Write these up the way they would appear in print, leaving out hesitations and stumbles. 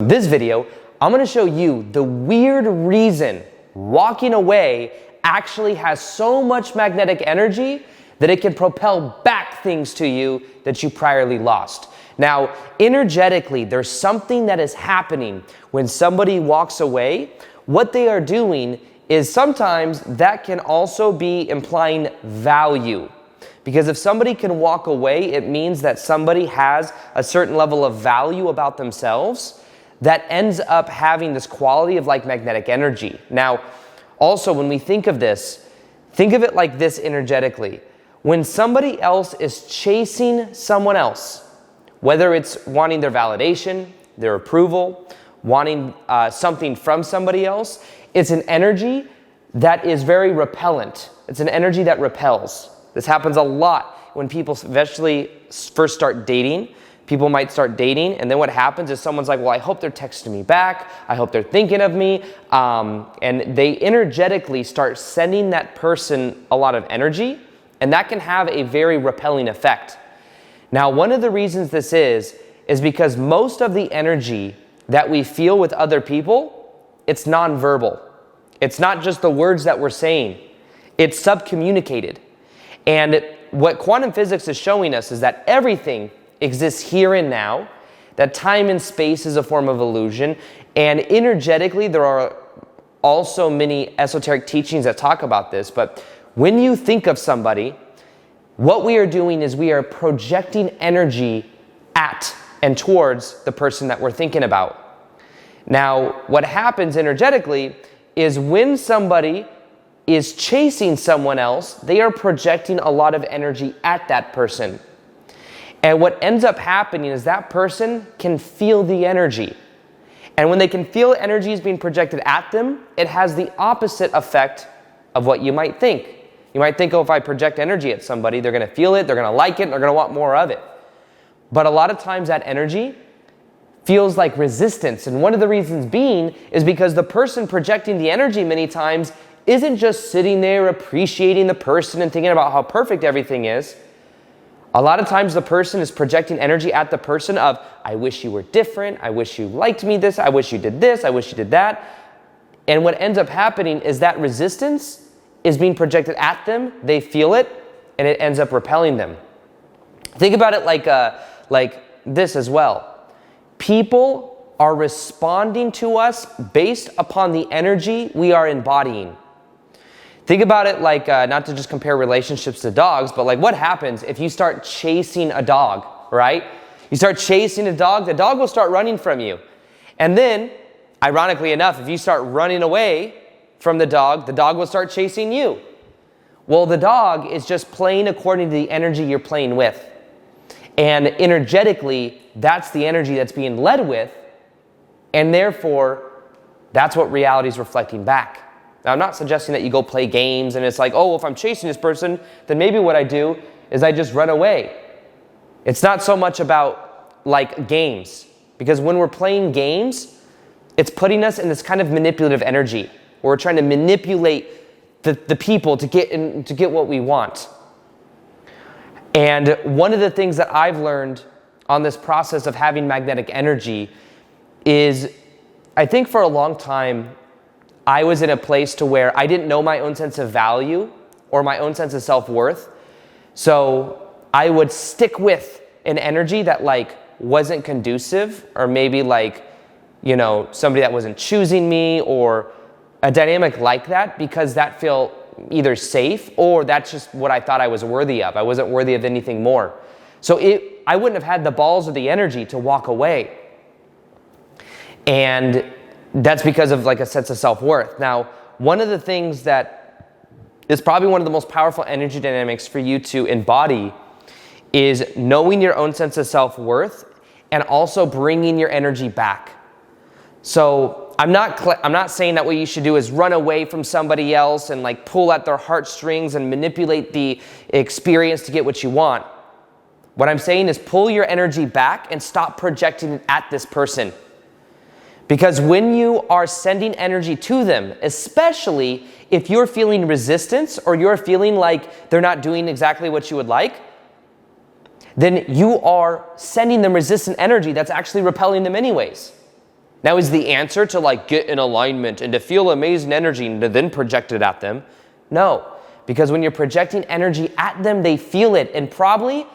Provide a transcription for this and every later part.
In this video, I'm going to show you the weird reason walking away actually has so much magnetic energy that it can propel back things to you that you priorly lost. Now, energetically, there's something that is happening when somebody walks away. What they are doing is sometimes that can also be implying value. Because if somebody can walk away, it means that somebody has a certain level of value about themselves that ends up having this quality of like magnetic energy. Now, also when we think of this, think of it like this energetically. When somebody else is chasing someone else, whether it's wanting their validation, their approval, wanting something from somebody else, it's an energy that is very repellent. It's an energy that repels. This happens a lot when people eventually first start dating. People might start dating, and then what happens is someone's like, well, I hope they're texting me back. I hope they're thinking of me. And they energetically start sending that person a lot of energy, and that can have a very repelling effect. Now, one of the reasons this is because most of the energy that we feel with other people, it's nonverbal. It's not just the words that we're saying. It's subcommunicated. And what quantum physics is showing us is that everything exists here and now, that time and space is a form of illusion, and energetically there are also many esoteric teachings that talk about this, but when you think of somebody, what we are doing is we are projecting energy at and towards the person that we're thinking about. Now, what happens energetically is when somebody is chasing someone else, they are projecting a lot of energy at that person. And what ends up happening is that person can feel the energy. And when they can feel energy is being projected at them, it has the opposite effect of what you might think. You might think, oh, if I project energy at somebody, they're going to feel it, they're going to like it, and they're going to want more of it. But a lot of times that energy feels like resistance. And one of the reasons being is because the person projecting the energy many times isn't just sitting there appreciating the person and thinking about how perfect everything is. A lot of times the person is projecting energy at the person of, I wish you were different, I wish you liked me this, I wish you did this, I wish you did that. And what ends up happening is that resistance is being projected at them, they feel it, and it ends up repelling them. Think about it like this as well. People are responding to us based upon the energy we are embodying. Think about it like, not to just compare relationships to dogs, but like what happens if you start chasing a dog, right? You start chasing a dog, the dog will start running from you. And then, ironically enough, if you start running away from the dog will start chasing you. Well, the dog is just playing according to the energy you're playing with. And energetically, that's the energy that's being led with, and therefore, that's what reality is reflecting back. Now, I'm not suggesting that you go play games and it's like, oh, if I'm chasing this person, then maybe what I do is I just run away. It's not so much about like games, because when we're playing games, it's putting us in this kind of manipulative energy where we're trying to manipulate the people to get what we want. And one of the things that I've learned on this process of having magnetic energy is, I think for a long time, I was in a place to where I didn't know my own sense of value or my own sense of self-worth. So I would stick with an energy that like wasn't conducive, or maybe like, you know, somebody that wasn't choosing me, or a dynamic like that, because that felt either safe or that's just what I thought I was worthy of. I wasn't worthy of anything more. So I wouldn't have had the balls or the energy to walk away. And that's because of like a sense of self-worth. Now, one of the things that is probably one of the most powerful energy dynamics for you to embody is knowing your own sense of self-worth and also bringing your energy back. So I'm not saying that what you should do is run away from somebody else and like pull at their heartstrings and manipulate the experience to get what you want. What I'm saying is pull your energy back and stop projecting it at this person. Because when you are sending energy to them, especially if you're feeling resistance or you're feeling like they're not doing exactly what you would like, then you are sending them resistant energy that's actually repelling them anyways. Now, is the answer to like get in alignment and to feel amazing energy and to then project it at them? No, because when you're projecting energy at them, they feel it, and probably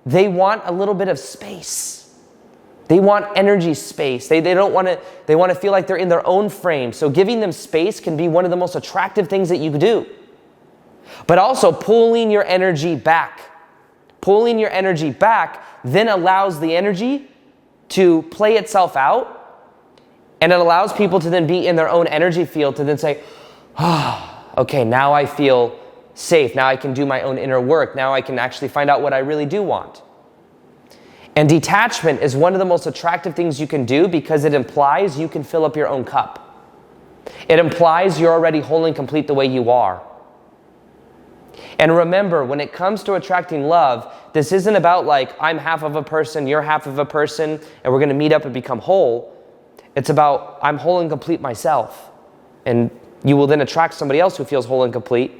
they want a little bit of space. They want energy space. They want to feel like they're in their own frame. So giving them space can be one of the most attractive things that you do. But also pulling your energy back. Pulling your energy back then allows the energy to play itself out, and it allows people to then be in their own energy field to then say, okay, now I feel safe. Now I can do my own inner work. Now I can actually find out what I really do want. And detachment is one of the most attractive things you can do because it implies you can fill up your own cup. It implies you're already whole and complete the way you are. And remember, when it comes to attracting love, this isn't about like, I'm half of a person, you're half of a person, and we're going to meet up and become whole. It's about, I'm whole and complete myself. And you will then attract somebody else who feels whole and complete.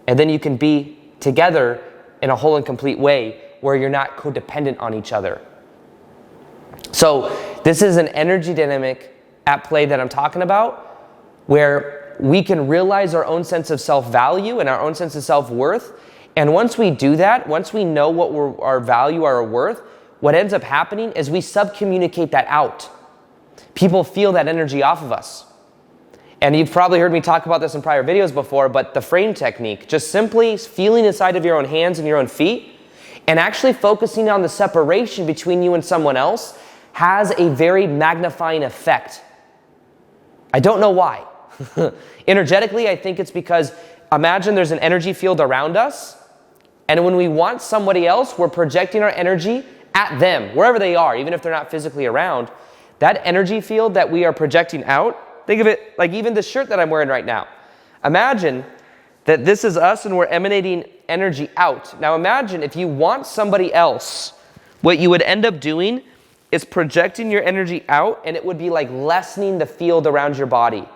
And then you can be together in a whole and complete way where you're not codependent on each other. So this is an energy dynamic at play that I'm talking about, where we can realize our own sense of self-value and our own sense of self-worth. And once we do that, once we know what our value, our worth, what ends up happening is we subcommunicate that out. People feel that energy off of us. And you've probably heard me talk about this in prior videos before, but the frame technique, just simply feeling inside of your own hands and your own feet, and actually focusing on the separation between you and someone else has a very magnifying effect. I don't know why. Energetically, I think it's because imagine there's an energy field around us, and when we want somebody else, we're projecting our energy at them, wherever they are, even if they're not physically around. That energy field that we are projecting out, think of it like even the shirt that I'm wearing right now. Imagine that this is us and we're emanating energy out. Now imagine if you want somebody else, what you would end up doing is projecting your energy out, and it would be like lessening the field around your body.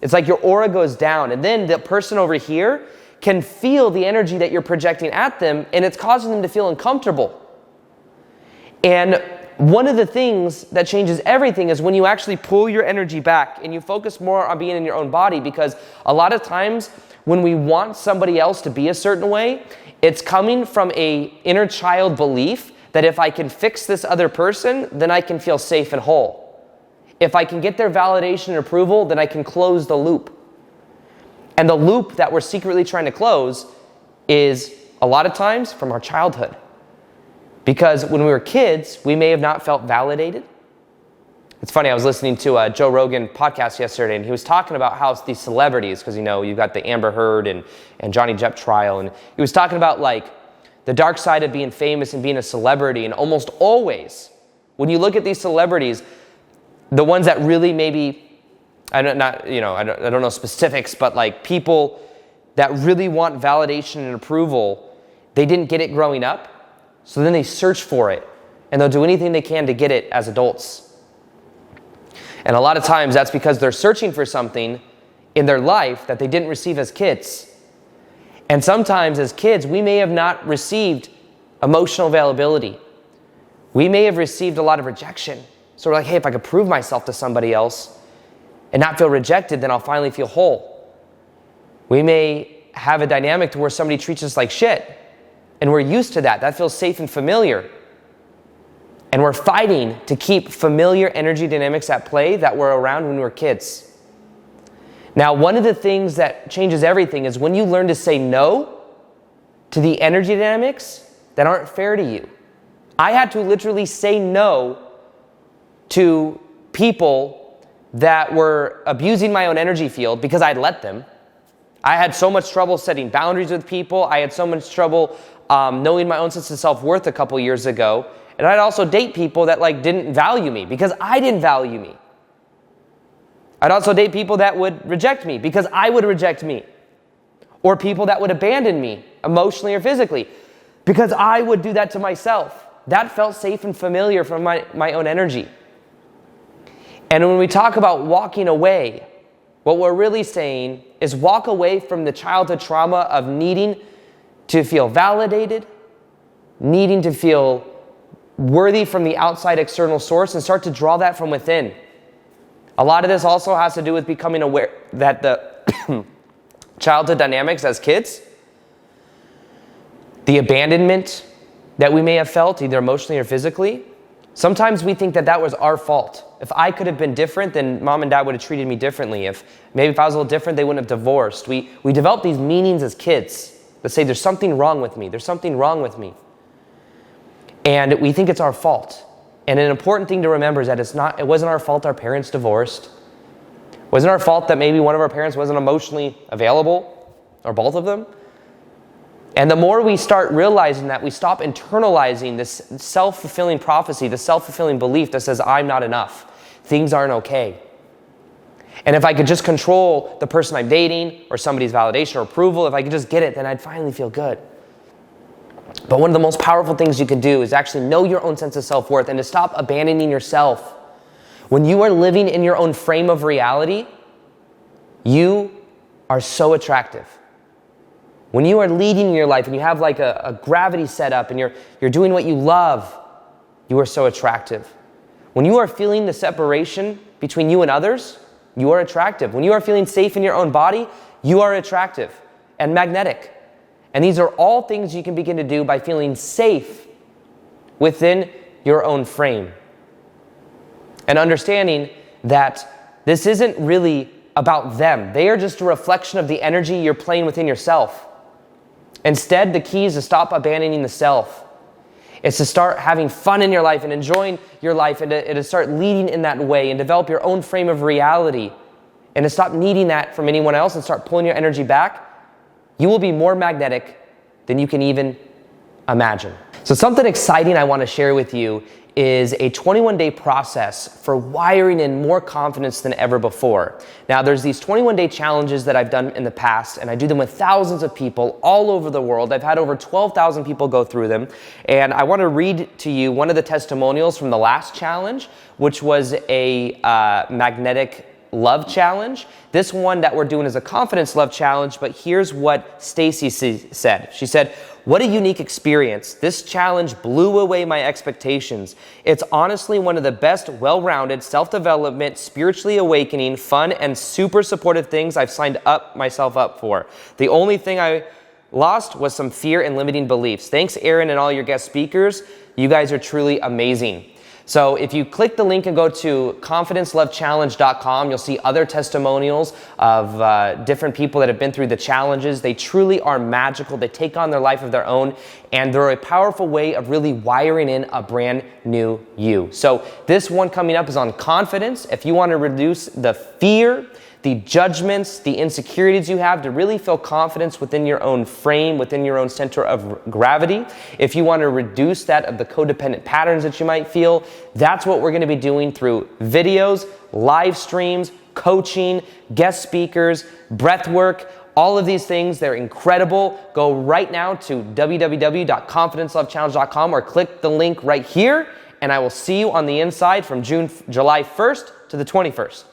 It's like your aura goes down, and then the person over here can feel the energy that you're projecting at them, and it's causing them to feel uncomfortable. And one of the things that changes everything is when you actually pull your energy back and you focus more on being in your own body, because a lot of times when we want somebody else to be a certain way, it's coming from an inner child belief that if I can fix this other person, then I can feel safe and whole. If I can get their validation and approval, then I can close the loop. And the loop that we're secretly trying to close is a lot of times from our childhood. Because when we were kids, we may have not felt validated. It's funny, I was listening to a Joe Rogan podcast yesterday, and he was talking about how these celebrities, because you've got the Amber Heard and Johnny Depp trial, and he was talking about like the dark side of being famous and being a celebrity. And almost always, when you look at these celebrities, the ones that really maybe, I don't know specifics, but like people that really want validation and approval, they didn't get it growing up. So then they search for it, and they'll do anything they can to get it as adults. And a lot of times that's because they're searching for something in their life that they didn't receive as kids. And sometimes as kids, we may have not received emotional availability. We may have received a lot of rejection. So we're like, hey, if I could prove myself to somebody else and not feel rejected, then I'll finally feel whole. We may have a dynamic to where somebody treats us like shit, and we're used to that. That feels safe and familiar. And we're fighting to keep familiar energy dynamics at play that were around when we were kids. Now, one of the things that changes everything is when you learn to say no to the energy dynamics that aren't fair to you. I had to literally say no to people that were abusing my own energy field because I'd let them. I had so much trouble setting boundaries with people. I had so much trouble knowing my own sense of self-worth a couple years ago. And I'd also date people that didn't value me because I didn't value me. I'd also date people that would reject me because I would reject me. Or people that would abandon me emotionally or physically because I would do that to myself. That felt safe and familiar from my own energy. And when we talk about walking away, what we're really saying is walk away from the childhood trauma of needing to feel validated, needing to feel worthy from the outside external source, and start to draw that from within. A lot of this also has to do with becoming aware that the childhood dynamics as kids, the abandonment that we may have felt either emotionally or physically, sometimes we think that that was our fault. If I could have been different, then mom and dad would have treated me differently. If I was a little different, they wouldn't have divorced. We develop these meanings as kids that say there's something wrong with me. There's something wrong with me. And we think it's our fault. And an important thing to remember is that it wasn't our fault our parents divorced. It wasn't our fault that maybe one of our parents wasn't emotionally available, or both of them. And the more we start realizing that, we stop internalizing this self-fulfilling prophecy, the self-fulfilling belief that says, I'm not enough. Things aren't okay. And if I could just control the person I'm dating or somebody's validation or approval, if I could just get it, then I'd finally feel good. But one of the most powerful things you can do is actually know your own sense of self-worth and to stop abandoning yourself. When you are living in your own frame of reality, you are so attractive. When you are leading your life and you have like a gravity set up and you're doing what you love, you are so attractive. When you are feeling the separation between you and others, you are attractive. When you are feeling safe in your own body, you are attractive and magnetic. And these are all things you can begin to do by feeling safe within your own frame. And understanding that this isn't really about them. They are just a reflection of the energy you're playing within yourself. Instead, the key is to stop abandoning the self. It's to start having fun in your life and enjoying your life and to start leading in that way and develop your own frame of reality and to stop needing that from anyone else and start pulling your energy back. You will be more magnetic than you can even imagine. So something exciting I want to share with you is a 21-day process for wiring in more confidence than ever before. Now, there's these 21-day challenges that I've done in the past, and I do them with thousands of people all over the world. I've had over 12,000 people go through them, and I want to read to you one of the testimonials from the last challenge, which was a magnetic love challenge. This one that we're doing is a confidence love challenge, but here's what Stacy said. She said, "What a unique experience. This challenge blew away my expectations. It's honestly one of the best well-rounded, self-development, spiritually awakening, fun, and super supportive things I've signed myself up for. The only thing I lost was some fear and limiting beliefs. Thanks, Aaron, and all your guest speakers. You guys are truly amazing." So if you click the link and go to confidencelovechallenge.com, you'll see other testimonials of different people that have been through the challenges. They truly are magical. They take on their life of their own, and they're a powerful way of really wiring in a brand new you. So this one coming up is on confidence. If you want to reduce the fear, the judgments, the insecurities you have, to really feel confidence within your own frame, within your own center of gravity. If you want to reduce that of the codependent patterns that you might feel, that's what we're going to be doing through videos, live streams, coaching, guest speakers, breath work, all of these things. They're incredible. Go right now to www.confidencelovechallenge.com or click the link right here, and I will see you on the inside from July 1st to the 21st.